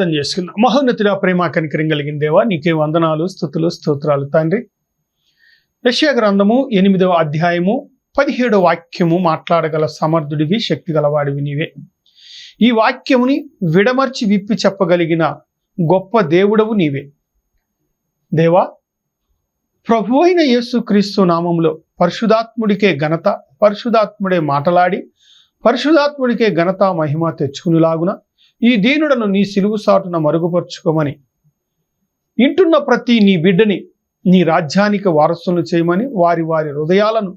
ప్రార్థన చేసుకుందాం. మహోన్నతుడా, ప్రేమ కనికరం కలిగిన దేవా, నీకే వందనాలు, స్తుతులు, స్తోత్రాలు తండ్రి. యెషయా గ్రంథము 8వ అధ్యాయము 17వ వాక్యము మాట్లాడగల సమర్థుడివి, శక్తి గలవాడివి నీవే. ఈ వాక్యముని విడమర్చి విప్పి చెప్పగలిగిన గొప్ప దేవుడవు నీవే. దేవా, ప్రభు అయిన యేసుక్రీస్తు నామములో పరిశుధాత్ముడికే ఘనత, పరిశుధాత్ముడే మాటలాడి పరిశుధాత్ముడికే ఘనత మహిమ తెచ్చుకునిలాగున ఈ దీనుడను నీ సిలువు సాటున మరుగుపరుచుకోమని, ఇంటున్న ప్రతి నీ బిడ్డని నీ రాజ్యానికి వారసులను చేయమని, వారి వారి హృదయాలను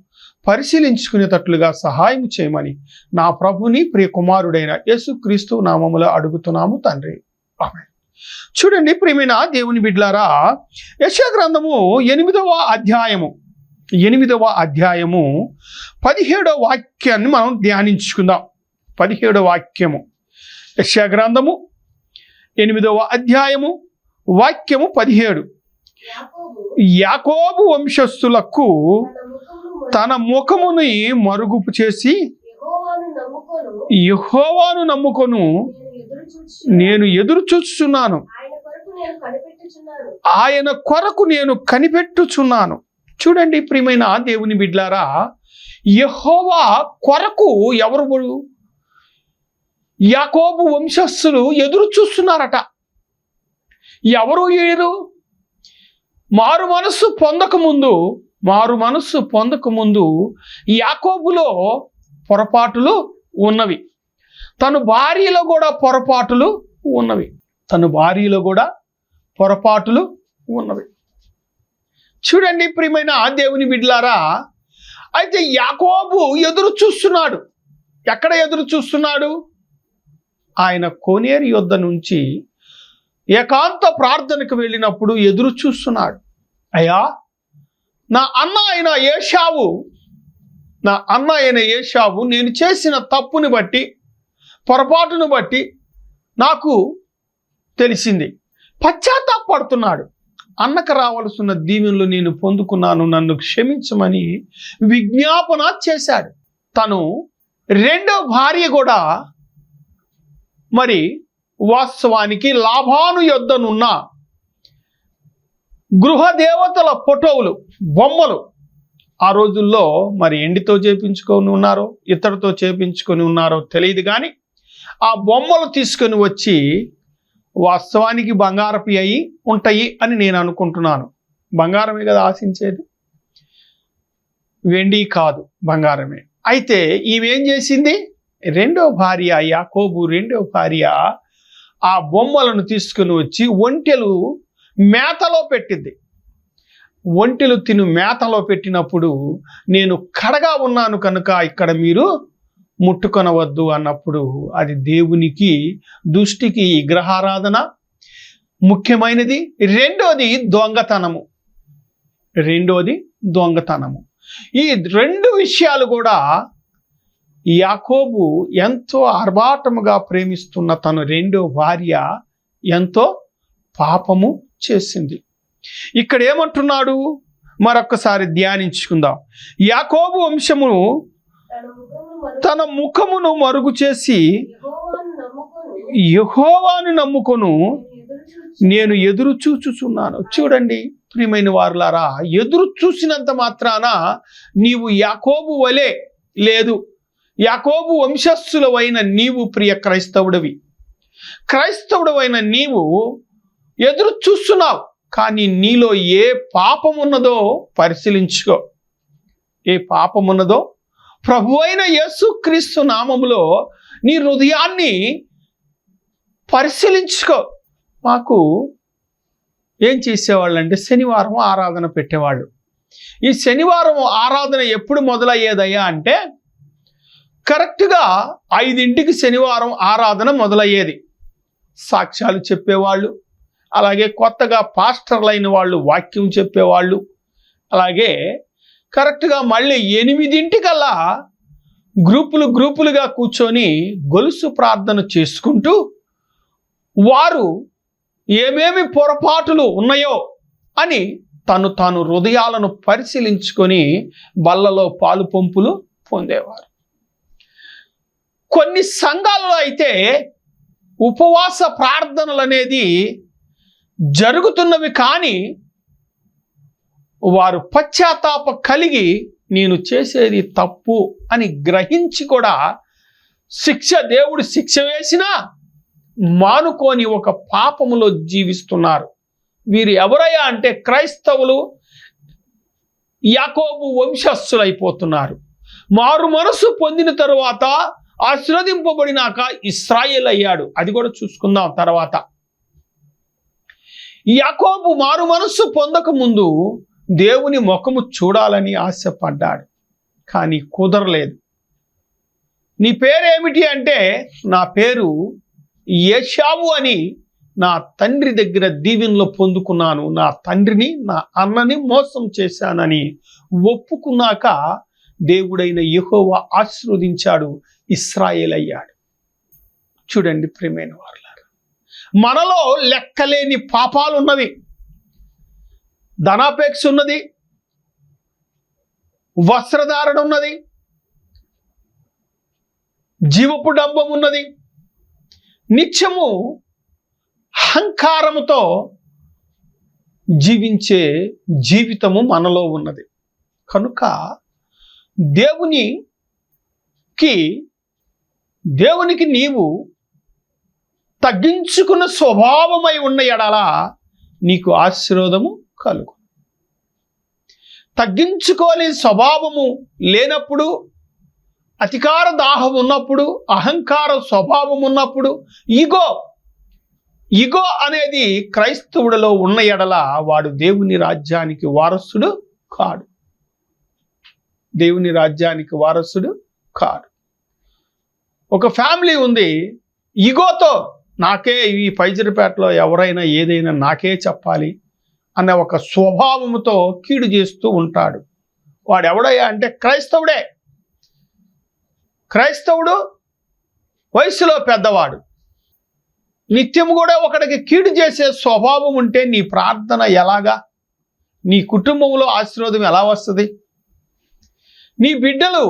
పరిశీలించుకునేటట్లుగా సహాయం చేయమని నా ప్రభుని ప్రియ కుమారుడైన యేసుక్రీస్తు నామములో అడుగుతున్నాము తండ్రి, ఆమేన్. చూడండి ప్రియమైన దేవుని బిడ్డలారా, యెషయా గ్రంథము 8వ అధ్యాయము 17వ వాక్యాన్ని మనం ధ్యానించుకుందాం. 17వ వాక్యము, యెషయా గ్రంథము 8వ అధ్యాయము వాక్యము 17. యాకోబు వంశస్థులకు తన ముఖముని మరుగుపు చేసి యెహోవాను నమ్ముకొను నేను ఎదురు చూచుచున్నాను, ఆయన కొరకు నేను కనిపెట్టుచున్నాను. చూడండి ప్రియమైన దేవుని బిడ్లారా, యెహోవా కొరకు ఎవరు? యాకోబు వంశస్థులు ఎదురు చూస్తున్నారట. ఎవరు వీరు? మారు మనస్సు పొందకముందు యాకోబులో పొరపాటులు ఉన్నవి, తన భార్యలో కూడా పొరపాటులు ఉన్నవి. చూడండి ప్రియమైన దేవుని బిడ్డలారా, అయితే యాకోబు ఎదురు చూస్తున్నాడు. ఎక్కడ ఎదురు చూస్తున్నాడు? ఆయన కోనేరు యొద్ద నుంచి ఏకాంత ప్రార్థనకు వెళ్ళినప్పుడు ఎదురు చూస్తున్నాడు. అయ్యా, నా అన్న అయిన ఏశావు నేను చేసిన తప్పుని బట్టి, పొరపాటును బట్టి నాకు తెలిసింది, పశ్చాత్తాపడుతున్నాడు. అన్నకు రావాల్సిన దీవెనలు నేను పొందుకున్నాను, నన్ను క్షమించమని విజ్ఞాపన చేశాడు. తను రెండో భార్య కూడా మరి వాస్తవానికి లాభాను యొద్దనున్న గృహదేవతల ఫోటోలు, బొమ్మలు ఆ రోజుల్లో మరి ఎండితో చేపించుకొని ఉన్నారో ఇతరుతో చేపించుకొని ఉన్నారో తెలియదు, కానీ ఆ బొమ్మలు తీసుకొని వచ్చి వాస్తవానికి బంగారపు అయి ఉంటాయి అని నేను అనుకుంటున్నాను. బంగారమే కదా ఆశించేది, వెండి కాదు, బంగారమే. అయితే ఈమెం చేసింది? రెండో భార్య, యాకోబు రెండో భార్య ఆ బొమ్మలను తీసుకుని వచ్చి ఒంటెలు మేతలో పెట్టింది. ఒంటెలు తిను మేతలో పెట్టినప్పుడు నేను కడగా ఉన్నాను కనుక ఇక్కడ మీరు ముట్టుకొనవద్దు అన్నప్పుడు అది దేవునికి దృష్టికి విగ్రహారాధన ముఖ్యమైనది. రెండోది దొంగతనము. ఈ రెండు విషయాలు కూడా యాకోబు ఎంతో ఆర్భాటముగా ప్రేమిస్తున్న తన రెండో భార్య ఎంతో పాపము చేసింది. ఇక్కడ ఏమంటున్నాడు మరొక్కసారి ధ్యానించుకుందాం. యాకోబు వంశము తన ముఖమును మరుగు చేసి యెహోవాను నమ్ముకొను నేను ఎదురు చూచుచున్నాను. చూడండి ప్రియమైన వారులారా, ఎదురు చూసినంత మాత్రాన నీవు యాకోబు వలె లేదు. యాకోబు వంశస్థులవైన నీవు ప్రియ క్రైస్తవుడవైన నీవు ఎదురు చూస్తున్నావు, కానీ నీలో ఏ పాపమున్నదో పరిశీలించుకో. ఏ పాపమున్నదో ప్రభు అయిన యేసుక్రీస్తు నామములో నీ హృదయాన్ని పరిశీలించుకో. మాకు ఏం చేసేవాళ్ళంటే శనివారం ఆరాధన పెట్టేవాళ్ళు. ఈ శనివారం ఆరాధన ఎప్పుడు మొదలయ్యేదయ్యా అంటే కరెక్ట్గా 5ంటికి శనివారం ఆరాధన మొదలయ్యేది. సాక్ష్యాలు చెప్పేవాళ్ళు, అలాగే కొత్తగా పాస్టర్లైన వాళ్ళు వాక్యం చెప్పేవాళ్ళు, అలాగే కరెక్ట్గా మళ్ళీ 8ంటికల్లా గ్రూపులుగా కూర్చొని గొలుసు ప్రార్థన చేసుకుంటూ వారు ఏమేమి పొరపాటులు ఉన్నాయో అని తాను హృదయాలను పరిశీలించుకొని బల్లలో పాలు పంపులు పొందేవారు. కొన్ని సంఘాలలో అయితే ఉపవాస ప్రార్థనలు అనేది జరుగుతున్నవి, కానీ వారు పశ్చాత్తాప కలిగి నేను చేసేది తప్పు అని గ్రహించి కూడా దేవుడు శిక్ష వేసినా మానుకొని ఒక పాపములో జీవిస్తున్నారు. వీరు ఎవరయ్యా అంటే క్రైస్తవులు, యాకోబు వంశస్థులైపోతున్నారు. మారు మనసు పొందిన తరువాత ఆశీర్వదింపబడినాక ఇశ్రాయేల్ అయ్యాడు. అది కూడా చూసుకుందాం తర్వాత. యాకోబు మారు మనస్సు పొందక ముందు దేవుని ముఖము చూడాలని ఆశపడ్డాడు, కానీ కుదరలేదు. నీ పేరేమిటి అంటే, నా పేరు ఏశావు అని నా తండ్రి దగ్గర దీవెనలు పొందుకున్నాను, నా తండ్రిని నా అన్నని మోసం చేశానని ఒప్పుకున్నాక దేవుడైన యెహోవా ఆశీర్వదించాడు, ఇశ్రాయేల్ అయ్యాడు. చూడండి ప్రియమైన వారలారా, మనలో లెక్కలేని పాపాలు ఉన్నవి. ధనాపేక్ష ఉన్నది, వస్త్రధారణ ఉన్నది, జీవపు డంబం ఉన్నది, నిత్యము అహంకారముతో జీవించే జీవితము మనలో ఉన్నది. కనుక దేవునికి నీవు తగ్గించుకున్న స్వభావమై ఉన్న ఎడల నీకు ఆశీర్వాదము కలుగు. తగ్గించుకోని స్వభావము లేనప్పుడు, అధికార దాహం ఉన్నప్పుడు, అహంకార స్వభావం ఉన్నప్పుడు, ఇగో అనేది క్రైస్తవుడిలో ఉన్న ఎడల వాడు దేవుని రాజ్యానికి వారసుడు కాడు. దేవుని రాజ్యానికి వారసుడు కాడు. ఒక ఫ్యామిలీ ఉంది, ఇగోతో నాకే ఈ పైజరిపేటలో ఎవరైనా ఏదైనా నాకే చెప్పాలి అన్న ఒక స్వభావముతో కీడు చేస్తూ ఉంటాడు. వాడు ఎవడయ్యా అంటే క్రైస్తవుడే. క్రైస్తవుడు వయసులో పెద్దవాడు. నిత్యము కూడా ఒకడికి కీడు చేసే స్వభావం ఉంటే నీ ప్రార్థన ఎలాగా? నీ కుటుంబంలో ఆశీర్వాదం ఎలా వస్తుంది? నీ బిడ్డలు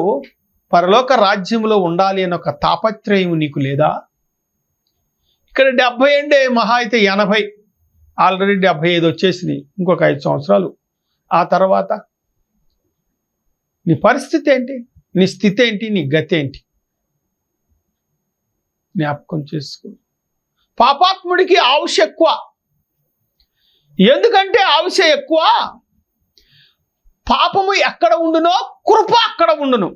పరలోక రాజ్యంలో ఉండాలి అనే ఒక తాపత్రయం నీకు లేదా? ఇక్కడ 70 ఏండే, మహా అయితే 80, ఆల్రెడీ 75 వచ్చేసింది. ఇంకొక 5 సంవత్సరాలు ఆ తర్వాత నీ పరిస్థితి ఏంటి? నీ స్థితి ఏంటి? నీ గతి ఏంటి? జ్ఞాపకం చేసుకో. పాపాత్ముడికి ఆయుష్ ఎక్కువ. ఎందుకంటే ఆయుష్ ఎక్కువ, పాపము ఎక్కడ ఉండునో కృప అక్కడ ఉండును.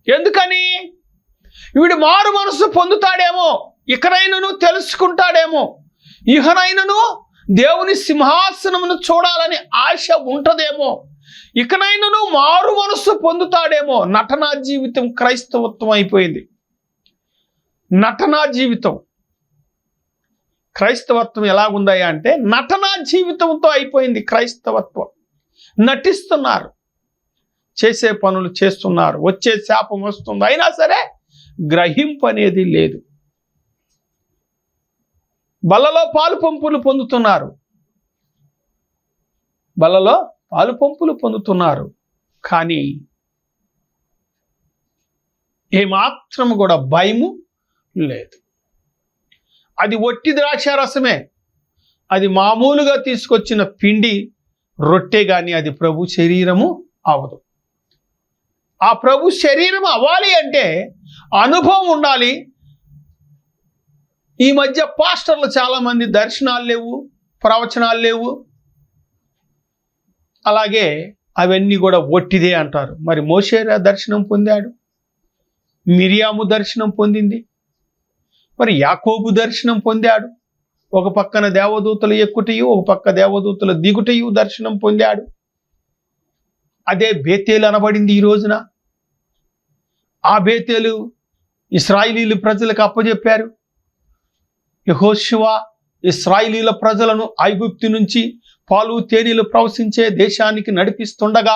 ఎందుకని? వీడు మారు మనసు పొందుతాడేమో, ఇకనైనను తెలుసుకుంటాడేమో, ఇహనైనను దేవుని సింహాసనమును చూడాలని ఆశ ఉంటదేమో, ఇకనైనను మారు మనసు పొందుతాడేమో. నటనా జీవితం క్రైస్తవత్వం అయిపోయింది. నటనా జీవితం క్రైస్తవత్వం ఎలాగుందయ్యా అంటే నటనా జీవితంతో అయిపోయింది క్రైస్తవత్వం. నటిస్తున్నారు, చేసే పనులు చేస్తున్నారు, వచ్చే శాపం వస్తుంది, అయినా సరే గ్రహింపు అనేది లేదు. బల్లలో పాలు పంపులు పొందుతున్నారు, బల్లలో పాలు పంపులు పొందుతున్నారు, కానీ ఏమాత్రం కూడా భయము లేదు. అది ఒట్టి ద్రాక్షారసమే, అది మామూలుగా తీసుకొచ్చిన పిండి రొట్టె, కానీ అది ప్రభు శరీరము అవదు. ఆ ప్రభు శరీరం అవ్వాలి అంటే అనుభవం ఉండాలి. ఈ మధ్య పాస్టర్లు చాలామంది దర్శనాలు లేవు, ప్రవచనాలు లేవు, అలాగే అవన్నీ కూడా ఒట్టిదే అంటారు. మరి మోషే దర్శనం పొందాడు, మిరియాము దర్శనం పొందింది, మరి యాకోబు దర్శనం పొందాడు. ఒక పక్కన దేవదూతలు ఎక్కుటయు, ఒక పక్క దేవదూతలు దిగుటయు దర్శనం పొందాడు. అదే బేతేలు అనబడింది ఈ రోజున. ఆ బేతేలు ఇశ్రాయేలీల ప్రజలకు అప్పచెప్పారు. యెహోషువ ఇశ్రాయేలీల ప్రజలను ఐగుప్తు నుంచి పాలు తేనెలు ప్రవశించే దేశానికి నడిపిస్తుండగా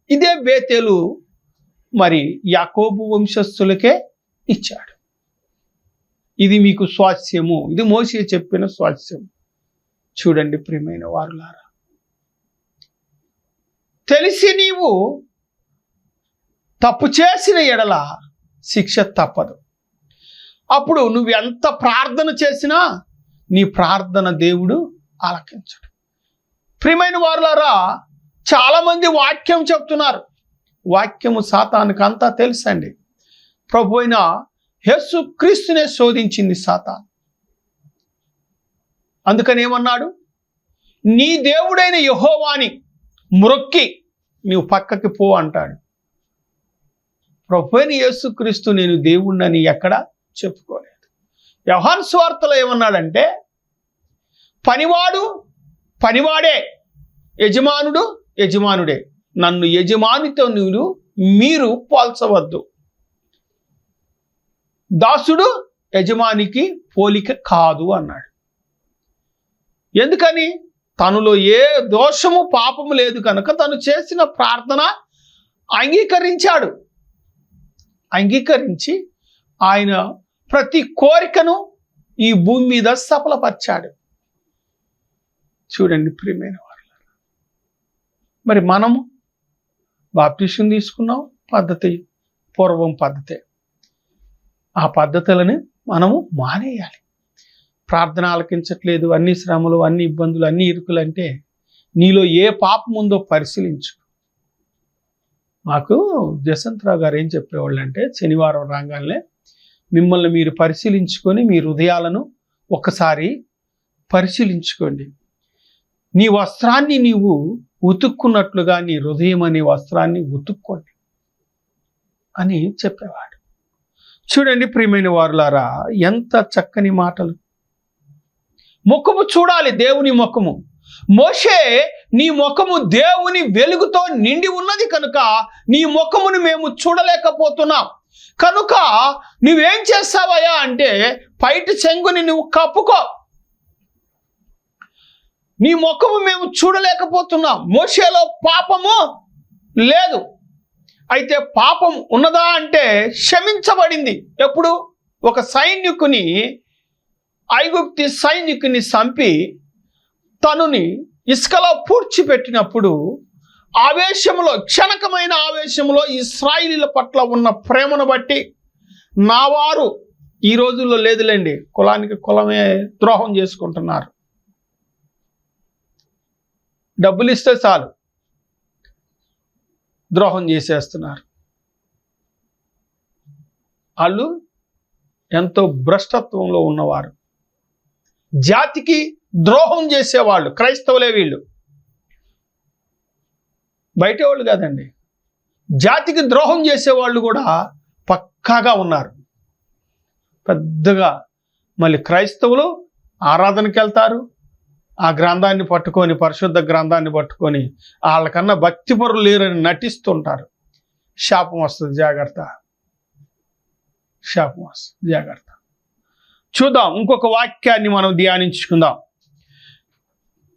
ఇదే బేతేలు మరి యాకోబు వంశస్థులకే ఇచ్చాడు. ఇది మీకు స్వాస్యము, ఇది మోషే చెప్పిన స్వాస్యము. చూడండి ప్రియమైన వారులారా, తెలిసి నీవు తప్పు చేసిన ఎడల శిక్ష తప్పదు. అప్పుడు నువ్వు ఎంత ప్రార్థన చేసినా నీ ప్రార్థన దేవుడు ఆలకించడు. ప్రియమైన వారులారా, చాలామంది వాక్యం చెప్తున్నారు. వాక్యము సాతానుకు అంతా తెలుసండి. ప్రభు అయిన యేసు క్రీస్తునే శోధించింది సాతాను. అందుకని ఏమన్నాడు? నీ దేవుడైన యెహోవాని మ్రొక్కి నీవు పక్కకి పో అంటాడు. ప్రభు అయిన యేసు క్రీస్తు నేను దేవుణ్ణని ఎక్కడ చెప్పుకోలేదు. యోహాను సువార్తలో ఏమన్నాడంటే, పనివాడు పనివాడే, యజమానుడు యజమానుడే, నన్ను యజమానితో మీరు పోల్చవద్దు. దాసుడు యజమానికి పోలిక కాదు అన్నాడు. ఎందుకని? తనలో ఏ దోషము పాపము లేదు కనుక తను చేసిన ప్రార్థన అంగీకరించాడు. అంగీకరించి ఆయన ప్రతి కోరికను ఈ భూమి మీద సఫలపరిచాడు. చూడండి ప్రియమైన వారు, మరి మనము బాప్టిసం తీసుకున్నాం, పద్ధతి పూర్వం పద్ధతే. ఆ పద్ధతులని మనము మానేయాలి. ప్రార్థన ఆలకించట్లేదు, అన్ని శ్రమలు, అన్ని ఇబ్బందులు, అన్ని ఇరుకులు అంటే నీలో ఏ పాపం ఉందో పరిశీలించు. మాకు జసంతరావు గారు ఏం చెప్పేవాళ్ళు అంటే, శనివారం రాగానే మిమ్మల్ని మీరు పరిశీలించుకొని మీ హృదయాలను ఒక్కసారి పరిశీలించుకోండి. నీ వస్త్రాన్ని నీవు ఉతుక్కున్నట్లుగా నీ హృదయం అనే వస్త్రాన్ని ఉతుక్కోండి అని చెప్పేవాడు. చూడండి ప్రియమైన వారులారా, ఎంత చక్కని మాటలు. ముఖము చూడాలి, దేవుని ముఖము. మోషే, నీ ముఖము దేవుని వెలుగుతో నిండి ఉన్నది కనుక నీ ముఖమును మేము చూడలేకపోతున్నాం. కనుక నువ్వేం చేస్తావయ్యా అంటే, పైటి చెంగుని నువ్వు కప్పుకో. నీ ముఖము మేము చూడలేకపోతున్నాం. మోషేలో పాపము లేదు. అయితే పాపం ఉన్నదా అంటే క్షమించబడింది. ఎప్పుడు? ఒక సైనికుని, ఐగుప్తి సైనికుని చంపి తనుని ఇసుకలో పూడ్చిపెట్టినప్పుడు ఆవేశంలో, క్షణకమైన ఆవేశంలో ఇశ్రాయేలీల పట్ల ఉన్న ప్రేమను బట్టి, నా వారు ఈ రోజుల్లో లేదులేండి, కులానికి కులమే ద్రోహం చేసుకుంటున్నారు. డబ్బులు ఇస్తే చాలు ద్రోహం చేసేస్తున్నారు. వాళ్ళు ఎంతో భ్రష్టత్వంలో ఉన్నవారు, జాతికి ద్రోహం చేసేవాళ్ళు క్రైస్తవులే. వీళ్ళు బయట వాళ్ళు కాదండి, జాతికి ద్రోహం చేసేవాళ్ళు కూడా పక్కాగా ఉన్నారు. పెద్దగా మళ్ళీ క్రైస్తవులు ఆరాధనకి వెళ్తారు, ఆ గ్రంథాన్ని పట్టుకొని, పరిశుద్ధ గ్రంథాన్ని పట్టుకొని వాళ్ళకన్నా భక్తిపరులు లేరని నటిస్తుంటారు. శాపం వస్తుంది, జాగ్రత్త. శాపం వస్తుంది, జాగ్రత్త. చూద్దాం, ఇంకొక వాక్యాన్ని మనం ధ్యానించుకుందాం.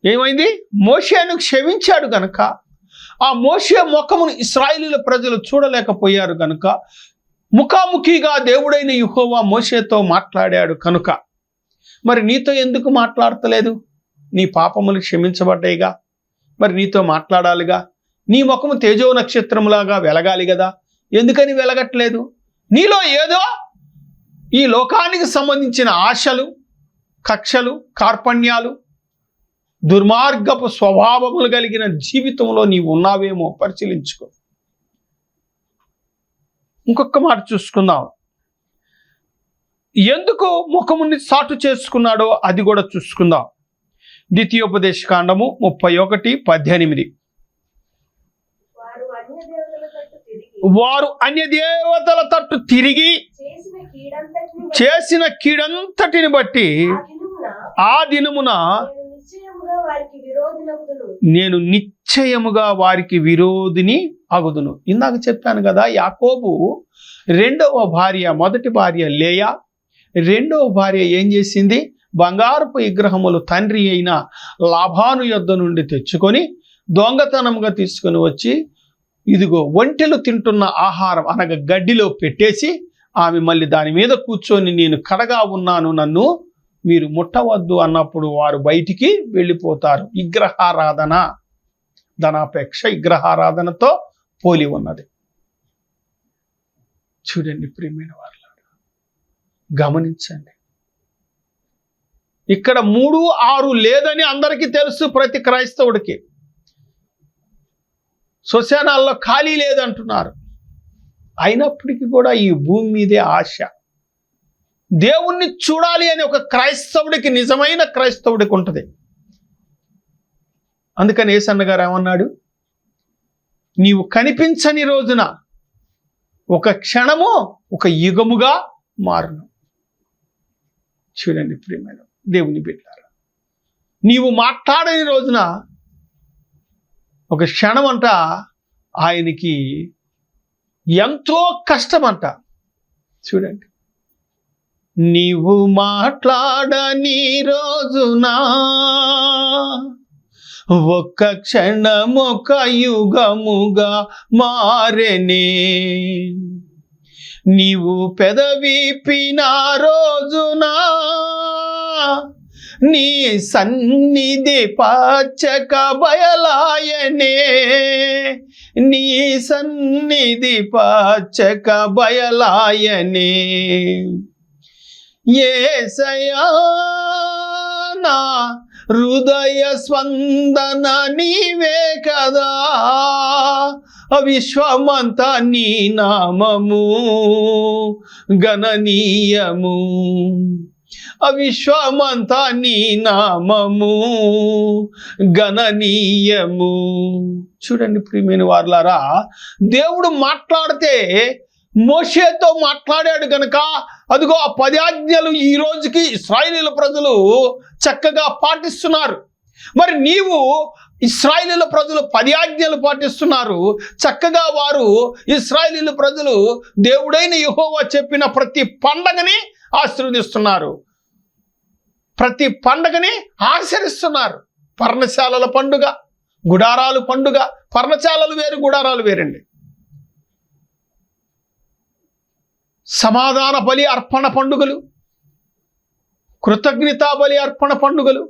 ఏమైంది? మోషేను క్షమించాడు కనుక, ఆ మోషే ముఖమును ఇశ్రాయేలీల ప్రజలు చూడలేకపోయారు కనుక, ముఖాముఖిగా దేవుడైన యెహోవా మోషేతో మాట్లాడాడు కనుక, మరి నీతో ఎందుకు మాట్లాడతలేదు? నీ పాపములు క్షమించబడ్డాయిగా, మరి నీతో మాట్లాడాలిగా. నీ ముఖము తేజో నక్షత్రములాగా వెలగాలి కదా, ఎందుకని వెలగట్లేదు? నీలో ఏదో ఈ లోకానికి సంబంధించిన ఆశలు, కక్షలు, కార్పణ్యాలు, దుర్మార్గపు స్వభావములు కలిగిన జీవితంలో నీవు ఉన్నావేమో పరిశీలించుకో. ఇంకొక మాట చూసుకుందాం. ఎందుకు ముఖముని సాటు చేసుకున్నాడో అది కూడా చూసుకుందాం. ద్వితీయోపదేశ కాండము 31:18. వారు అన్యదేవతల తట్టు తిరిగి చేసిన కీడంతటిని బట్టి ఆ దినమున నేను నిశ్చయముగా వారికి విరోధిని అగుదును. ఇందాక చెప్పాను కదా, యాకోబు రెండవ భార్య, మొదటి భార్య లేయా, రెండవ భార్య ఏం చేసింది? బంగారపు విగ్రహములు తండ్రి అయిన లాభాను యొద్ద నుండి తెచ్చుకొని దొంగతనంగా తీసుకొని వచ్చి, ఇదిగో ఒంటెలు తింటున్న ఆహారం అనగా గడ్డిలో పెట్టేసి, ఆమె మళ్ళీ దాని మీద కూర్చొని నేను కడగా ఉన్నాను, నన్ను మీరు ముట్టవద్దు అన్నప్పుడు వారు బయటికి వెళ్ళిపోతారు. విగ్రహారాధన, ధనాపేక్ష విగ్రహారాధనతో పోలి ఉన్నది. చూడండి ప్రియమైన వారు, గమనించండి. ఇక్కడ 3:6 లేదని అందరికీ తెలుసు, ప్రతి క్రైస్తవుడికి. శ్మశానాల్లో ఖాళీ లేదంటున్నారు. అయినప్పటికీ కూడా ఈ భూమి మీదే ఆశ. దేవుణ్ణి చూడాలి అని ఒక క్రైస్తవుడికి, నిజమైన క్రైస్తవుడికి ఉంటుంది. అందుకని యేసన్న గారు ఏమన్నాడు? నీవు కనిపించని రోజున ఒక క్షణము ఒక యుగముగా మారును. చూడండి ప్రియమైన దేవుని బిడ్డలారా, నీవు మాట్లాడని రోజున ఒక క్షణం అంట ఆయనకి ఎంతో కష్టమంట. చూడండి, నీవు మాట్లాడని రోజున ఒక్క క్షణం ఒక యుగముగా మారెనే, నీవు పెదవిపిన రోజున నీ సన్నిధి పచ్చక బయలాయనే, నీ సన్నిధి పచ్చక బయలాయనే. యేసయ్యా నా హృదయ స్పందన నీవే కదా, విశ్వమంతా నీ నామము గణనీయము, విశ్వమంతా నీ నామము గణనీయము. చూడండి ప్రియమైన వారలారా, దేవుడు మాట్లాడితే మోషేతో మాట్లాడాడు గనుక అదిగో ఆ 10 ఆజ్ఞలు ఈ రోజుకి ఇశ్రాయేలీయుల ప్రజలు చక్కగా పాటిస్తున్నారు. మరి నీవు ఇశ్రాయేలీయుల ప్రజలు 10 ఆజ్ఞలు పాటిస్తున్నారు చక్కగా. వారు ఇశ్రాయేలీయుల ప్రజలు దేవుడైన యెహోవా చెప్పిన ప్రతి పండగని ఆశీర్వదిస్తున్నారు, ప్రతి పండగని ఆచరిస్తున్నారు. పర్ణశాలల పండుగ, గుడారాలు పండుగ. పర్ణశాలలు వేరు, గుడారాలు వేరండి. సమాధాన బలి అర్పణ పండుగలు, కృతజ్ఞతా బలి అర్పణ పండుగలు,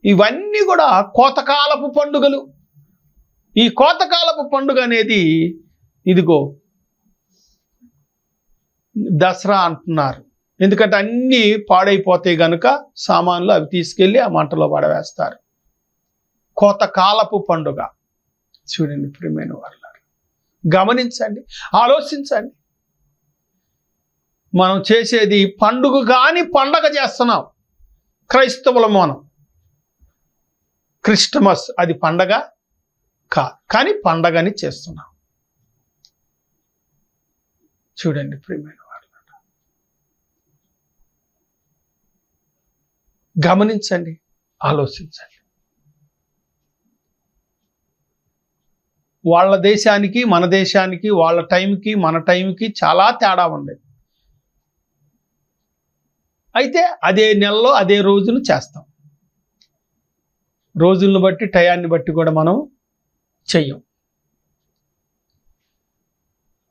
ఇవన్నీ కూడా కోతకాలపు పండుగలు. ఈ కోతకాలపు పండుగ అనేది ఇదిగో దసరా అంటున్నారు. ఎందుకంటే అన్నీ పాడైపోతాయి కనుక సామాన్లు అవి తీసుకెళ్ళి ఆ మంటలో పడవేస్తారు. కోతకాలపు పండుగ. చూడండి ప్రియమైన వారు, గమనించండి, ఆలోచించండి. మనం చేసేది పండుగ కాని పండగ చేస్తున్నాం. క్రైస్తవుల మనం క్రిస్టమస్ అది పండగ కానీ పండగని చేస్తున్నాం. చూడండి ప్రియమైన వారు, గమనించండి, ఆలోచించండి. వాళ్ళ దేశానికి మన దేశానికి, వాళ్ళ టైంకి మన టైంకి చాలా తేడా ఉంది. అయితే అదే నెలలో అదే రోజును చేస్తాం. రోజులను బట్టి, టయాన్ని బట్టి కూడా మనం చెయ్యం.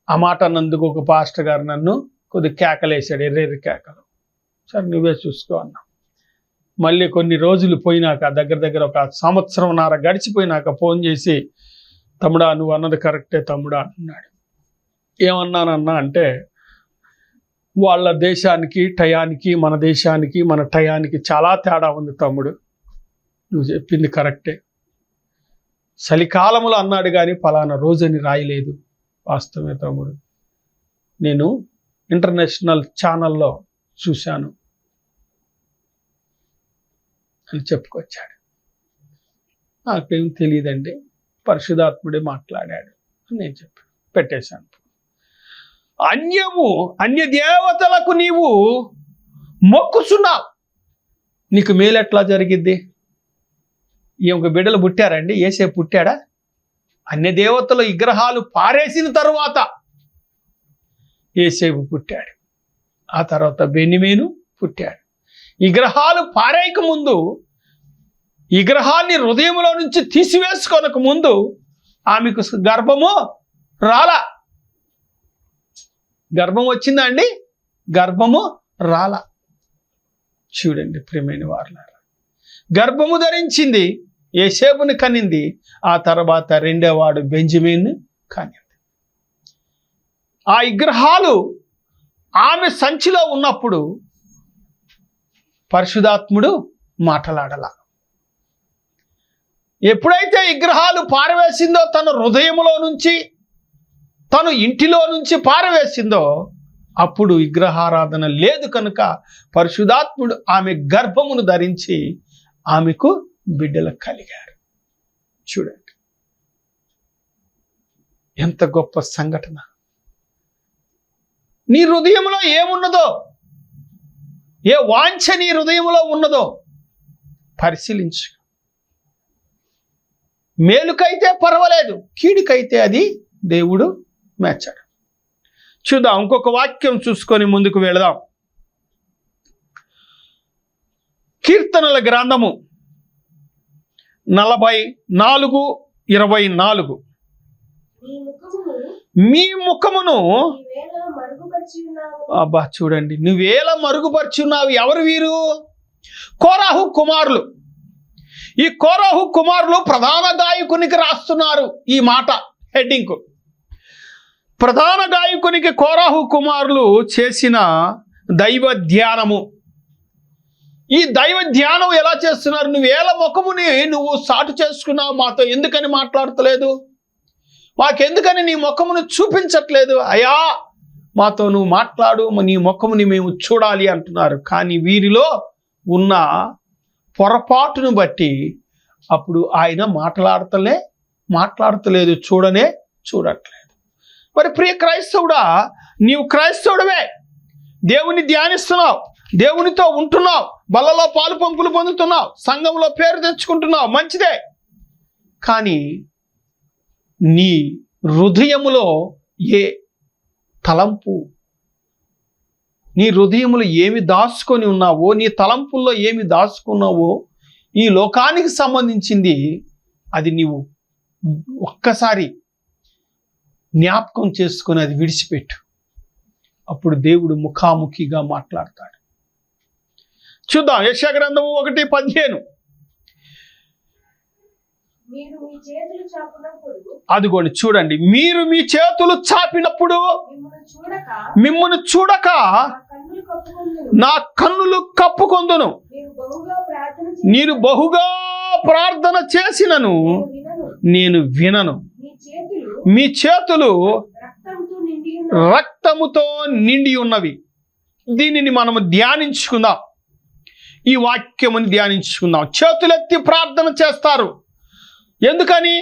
ఆ మాట అన్నందుకు ఒక పాస్టర్ గారు నన్ను కొద్దిగా కేకలేశాడు, ఎర్రెర్రి కేకలు. సరే నువ్వే చూసుకో అన్నా. మళ్ళీ కొన్ని రోజులు పోయినాక, దగ్గర దగ్గర ఒక 1.5 సంవత్సరం గడిచిపోయినాక ఫోన్ చేసి, తమ్ముడా నువ్వు అన్నది కరెక్టే తమ్ముడా అన్నాడు. ఏమన్నానన్నా అంటే, వాళ్ళ దేశానికి టయానికి మన దేశానికి మన టయానికి చాలా తేడా ఉంది తమ్ముడు, నువ్వు చెప్పింది కరెక్టే. చలికాలములో అన్నాడు కానీ పలానా రోజని రాయలేదు. వాస్తవమే తమ్ముడు, నేను ఇంటర్నేషనల్ ఛానల్లో చూశాను అని చెప్పుకొచ్చాడు. నాకేం తెలియదండి, పరిశుద్ధాత్ముడే మాట్లాడాడు అని నేను చెప్పాను, పెట్టేశాను. అన్య దేవతలకు నీవు మొక్కుచున్నావు, నీకు మేలెట్లా జరిగిద్ది? ఒక బిడ్డలు పుట్టారండి, యేసే పుట్టాడా? అన్య దేవతల విగ్రహాలు పారేసిన తరువాత యేసేపు పుట్టాడు. ఆ తర్వాత బెన్యమీను పుట్టాడు. విగ్రహాలు పారేయక ముందు, విగ్రహాన్ని హృదయంలో నుంచి తీసివేసుకోనక ముందు ఆమెకు గర్భము రాలా. గర్భం వచ్చిందా అండి? గర్భము రాలా. చూడండి ప్రియమైన వారులారా, గర్భము ధరించింది, యేసేపుని కనింది. ఆ తర్వాత 2వ వాడు బెంజమిన్ కనింది. ఆ విగ్రహాలు ఆమె సంచిలో ఉన్నప్పుడు పరిశుద్ధాత్ముడు మాట్లాడాల. ఎప్పుడైతే విగ్రహాలు పారవేసిందో తన హృదయంలో నుంచి, తను ఇంటిలో నుంచి పారవేసిందో, అప్పుడు విగ్రహారాధన లేదు కనుక పరిశుద్ధాత్ముడు ఆమె గర్భమును ధరించి ఆమెకు బిడ్డలు కలిగారు. చూడండి ఎంత గొప్ప సంఘటన. నీ హృదయంలో ఏమున్నదో, ఏ వాంఛ నీ హృదయంలో ఉన్నదో పరిశీలించు. మేలుకైతే పర్వాలేదు, కీడుకైతే అది దేవుడు మెచ్చాడు. చూద్దాం, ఇంకొక వాక్యం చూసుకొని ముందుకు వెళదాం. కీర్తనల గ్రంథము 44:24. మీ ముఖమును అబ్బా చూడండి, నువ్వేలా మరుగుపరుచున్నావు. ఎవరు వీరు? కోరాహు కుమారులు. ఈ కోరాహు కుమారులు ప్రధాన గాయకునికి రాస్తున్నారు ఈ మాట హెడ్డింగ్. ప్రధాన గాయకునికి కోరాహు కుమారులు చేసిన దైవ ధ్యానము. ఈ దైవ ధ్యానం ఎలా చేస్తున్నారు? నువ్వేల ముఖముని నువ్వు సాటు చేసుకున్నావు, మాతో ఎందుకని మాట్లాడతలేదు, మాకెందుకని నీ ముఖమును చూపించట్లేదు, అయ్యా మాతో నువ్వు మాట్లాడు, నీ ముఖముని మేము చూడాలి అంటున్నారు. కానీ వీరిలో ఉన్న పొరపాటును బట్టి అప్పుడు ఆయన మాట్లాడతలేదు, చూడట్లేదు. మరి ప్రియ క్రైస్తవుడా, నీవు క్రైస్తవుడవే, దేవుని ధ్యానిస్తున్నావు, దేవునితో ఉంటున్నావు, బల్లలో పాలు పంపులు పొందుతున్నావు, సంఘంలో పేరు తెచ్చుకుంటున్నావు, మంచిదే. కానీ నీ హృదయములో ఏ తలంపు, నీ హృదయములో ఏమి దాచుకొని ఉన్నావో, నీ తలంపుల్లో ఏమి దాచుకున్నావో, ఈ లోకానికి సంబంధించింది అది నీవు ఒక్కసారి జ్ఞాపకం చేసుకొని అది విడిచిపెట్టు. అప్పుడు దేవుడు ముఖాముఖిగా మాట్లాడతాడు. చూద్దాం, యెషయా గ్రంథము 1:15. అదిగోండి చూడండి, మీరు మీ చేతులు చాపినప్పుడు మిమ్మును చూడక నా కన్నులు కప్పుకొందును. నేను బహుగా ప్రార్థన చేసినను నేను వినను. మీ చేతులు రక్తముతో నిండి ఉన్నవి. దీనిని మనము ధ్యానించుకుందాం, ఈ వాక్యముని ధ్యానించుకుందాం. చేతులెత్తి ప్రార్థన చేస్తారు. ఎందుకని?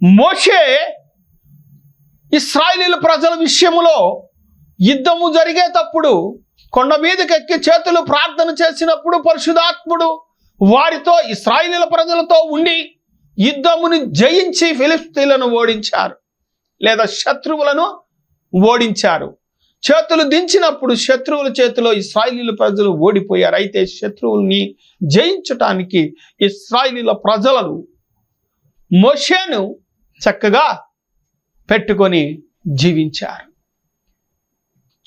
మోషే ఇశ్రాయేలీయుల ప్రజల విషయంలో యుద్ధము జరిగేటప్పుడు కొండ మీదకి ఎక్కి చేతులు ప్రార్థన చేసినప్పుడు పరిశుద్ధాత్ముడు వారితో, ఇశ్రాయేలీయుల ప్రజలతో ఉండి యుద్ధమును జయించి ఫిలిష్తీయులను ఓడించారు, లేదా శత్రువులను ఓడించారు. చేతులు దించినప్పుడు శత్రువుల చేతిలో ఇశ్రాయేలీయుల ప్రజలు ఓడిపోయారు. అయితే శత్రువుల్ని జయించటానికి ఇశ్రాయేలీయుల ప్రజలను మోషేను చక్కగా పెట్టుకొని జీవించారు.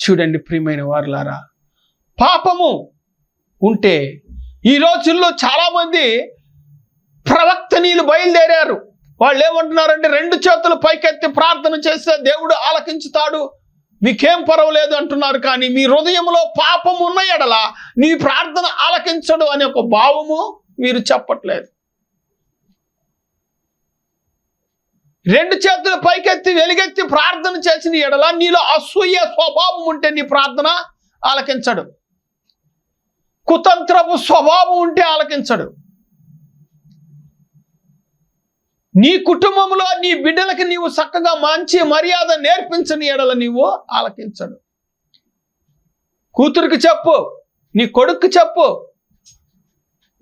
చూడండి ప్రియమైన వారులారా, పాపము ఉంటే ఈ రోజుల్లో చాలామంది ప్రవక్తనీయులు బయలుదేరారు. వాళ్ళు ఏమంటున్నారంటే 2 చేతులు పైకెత్తి ప్రార్థన చేస్తే దేవుడు ఆలకించుతాడు, మీకేం పర్వాలేదు అంటున్నారు. కానీ మీ హృదయంలో పాపం ఉన్న ఎడల నీ ప్రార్థన ఆలకించడు అనే ఒక భావము మీరు చెప్పట్లేదు. 2 చేతులు పైకెత్తి వెలుగెత్తి ప్రార్థన చేసిన ఎడల నీలో అసూయ స్వభావం ఉంటే నీ ప్రార్థన ఆలకించడు. కుతంత్రపు స్వభావం ఉంటే ఆలకించడు. నీ కుటుంబంలో నీ బిడ్డలకి నీవు చక్కగా మంచి మర్యాద నేర్పించని ఎడల నీవు ఆలకించడు. కూతురికి చెప్పు, నీ కొడుక్కి చెప్పు.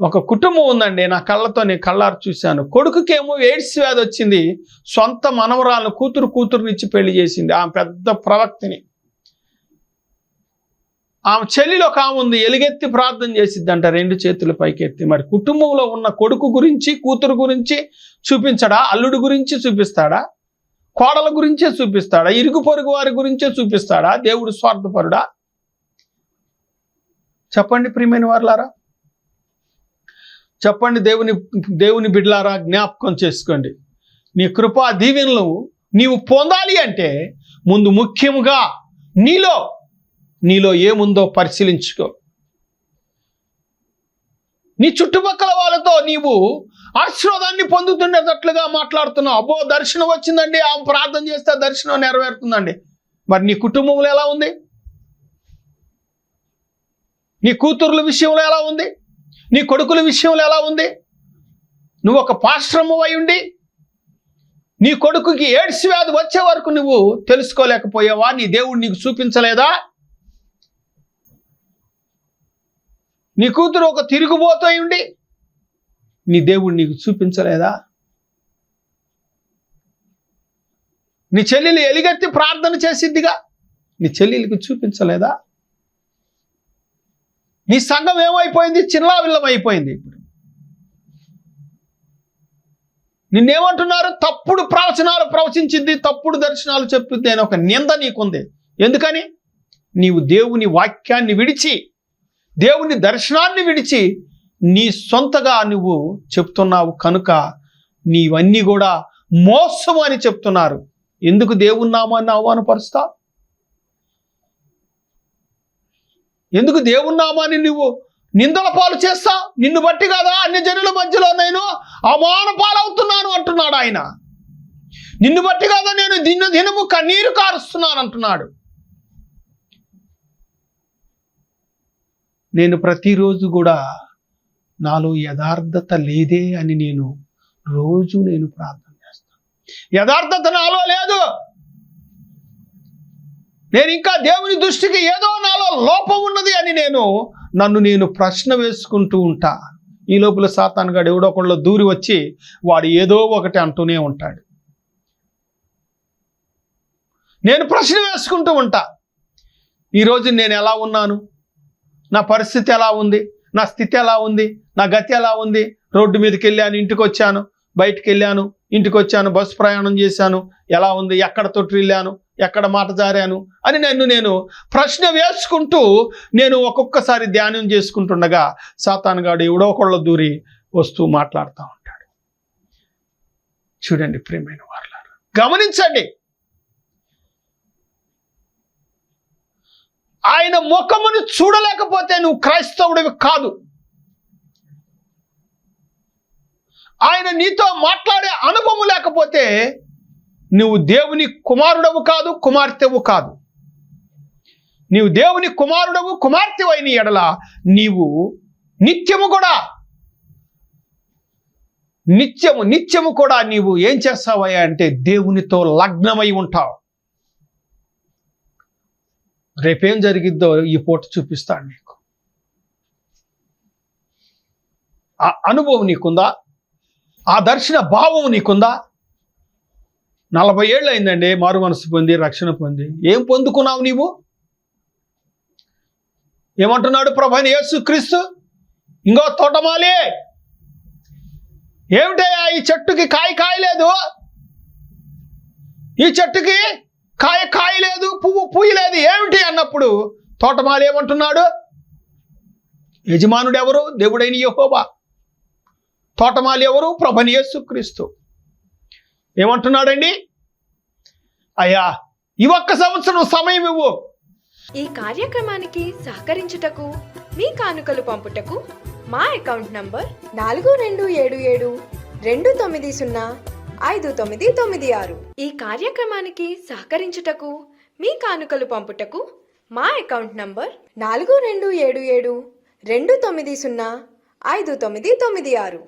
ఒక కుటుంబం ఉందండి, నా కళ్ళతో నేను కళ్ళారు చూశాను. కొడుకుకేమో ఎయిడ్స్ వ్యాధి వచ్చింది, సొంత మనవరాలను కూతురునిచ్చి పెళ్లి చేసింది. ఆమె పెద్ద ప్రవక్తిని. ఆమె చెల్లిలో ఒక ఆమె ఉంది, ఎలుగెత్తి ప్రార్థన చేసిద్దంట 2 చేతులు పైకెత్తి. మరి కుటుంబంలో ఉన్న కొడుకు గురించి కూతురు గురించి చూపించడా? అల్లుడు గురించి చూపిస్తాడా? కోడల గురించే చూపిస్తాడా? ఇరుగు పొరుగు వారి గురించే చూపిస్తాడా? దేవుడు స్వార్థపరుడా? చెప్పండి ప్రియమైన వారులారా, చెప్పండి దేవుని బిడ్డలారా, జ్ఞాపకం చేసుకోండి. నీ కృపా దీవెనలు నీవు పొందాలి అంటే ముందు ముఖ్యముగా నీలో ఏముందో పరిశీలించుకో. నీ చుట్టుపక్కల వాళ్ళతో నీవు ఆశీర్వాదాన్ని పొందుతుండేటట్లుగా మాట్లాడుతున్నావు. అబ్బో దర్శనం వచ్చిందండి, ఆమె ప్రార్థన చేస్తే దర్శనం నెరవేరుతుందండి. మరి నీ కుటుంబంలో ఎలా ఉంది? నీ కూతుర్ల విషయంలో ఎలా ఉంది? నీ కొడుకుల విషయంలో ఎలా ఉంది? నువ్వు ఒక పాస్టరము అయి ఉండి నీ కొడుకుకి ఎయిడ్స్ వ్యాధి వచ్చే వరకు నువ్వు తెలుసుకోలేకపోయావా? నీ దేవుడు నీకు చూపించలేదా? నీ కూతురు ఒక తిరుగుబోతూ ఉండి నీ దేవుడు నీకు చూపించలేదా? నీ చెల్లెలు ఎలుగెత్తి ప్రార్థన చేసిద్దిగా, నీ చెల్లెలికి చూపించలేదా? నీ సంఘం ఏమైపోయింది? చిల్లావిల్లం అయిపోయింది. ఇప్పుడు నిన్నేమంటున్నారు? తప్పుడు ప్రవచనాలు ప్రవచించింది, తప్పుడు దర్శనాలు చెప్పింది అని ఒక నింద నీకుంది. ఎందుకని? నీవు దేవుని వాక్యాన్ని విడిచి, దేవుని దర్శనాన్ని విడిచి నీ సొంతగా నువ్వు చెప్తున్నావు కనుక నీవన్నీ కూడా మోసం అని చెప్తున్నారు. ఎందుకు దేవుని నామాన్ని అవమానపరుస్తా? ఎందుకు దేవుని నామాన్ని నువ్వు నిందల పాలు చేస్తా? నిన్ను బట్టి కాదా అన్ని జనుల మధ్యలో నేను అవమాన పాలవుతున్నాను అంటున్నాడు ఆయన. నిన్ను బట్టి కాదా నేను దినము కన్నీరు కారుస్తున్నాను అంటున్నాడు. నేను ప్రతిరోజు కూడా నాలో యథార్థత లేదే అని నేను ప్రార్థన చేస్తాను. యథార్థత నాలో లేదు. నేను ఇంకా దేవుని దృష్టికి ఏదో నాలో లోపం ఉన్నది అని నన్ను నేను ప్రశ్న వేసుకుంటూ ఉంటా. ఈ లోపల సాతానుగాడు ఎవడో ఒకళ్ళు దూరి వచ్చి వాడు ఏదో ఒకటి అంటూనే ఉంటాడు. నేను ప్రశ్న వేసుకుంటూ ఉంటా. ఈరోజు నేను ఎలా ఉన్నాను? నా పరిస్థితి ఎలా ఉంది? నా స్థితి ఎలా ఉంది? నా గతి ఎలా ఉంది? రోడ్డు మీదకి వెళ్ళాను, ఇంటికి వచ్చాను, బయటికి వెళ్ళాను, ఇంటికి వచ్చాను, బస్సు ప్రయాణం చేశాను, ఎలా ఉంది? ఎక్కడ తొట్టి వెళ్ళాను, ఎక్కడ మాట జారాను అని నేను ప్రశ్న వేసుకుంటూ నేను ఒక్కొక్కసారి ధ్యానం చేసుకుంటుండగా సాతానుగాడు ఎవడో ఒకళ్ళ దూరి వస్తూ మాట్లాడుతూ ఉంటాడు. చూడండి ప్రియమైన వారలారా, గమనించండి. ఆయన ముఖమును చూడలేకపోతే నువ్వు క్రైస్తవుడివి కాదు. ఆయన నీతో మాట్లాడే అనుభవం లేకపోతే నువ్వు దేవుని కుమారుడవు కాదు, కుమార్తెవు కాదు. నీవు దేవుని కుమారుడవు, కుమార్తెవు అయిన ఎడల నీవు నిత్యము కూడా నీవు ఏం చేస్తావయ్యా అంటే దేవునితో లగ్నమై ఉంటావు. రేపేం జరిగిద్దో ఈ పూట చూపిస్తాను నీకు. ఆ అనుభవం నీకుందా? ఆ దర్శన భావం నీకుందా? 40 ఏళ్ళు అయిందండి మారు మనసు పొంది, రక్షణ పొంది. ఏం పొందుకున్నావు నీవు? ఏమంటున్నాడు ప్రభువైన యేసుక్రీస్తు? ఇంకో తోటమాలి, ఏమిటయ్యా ఈ చెట్టుకి కాయలేదు, ఈ చెట్టుకి కాయలేదు, పువ్వు లేదు, ఏమిటి అన్నప్పుడు తోటమాలి ఏమంటున్నాడు? యజమానుడు ఎవరు? దేవుడైన యెహోవా. తోటమాలి ఎవరు? ప్రభువైన యేసుక్రీస్తు. ఏమంటున్నాడండి? అయ్యా ఈ 1 సంవత్సరం సమయం ఇవ్వు. ఈ కార్యక్రమానికి సహకరించుటకు, మీ కానుకలు పంపుటకు మా అకౌంట్ నంబర్ 427729059996. ఈ కార్యక్రమానికి సహకరించుటకు, మీ కానుకలు పంపుటకు మా అకౌంట్ నంబర్ 427729059996.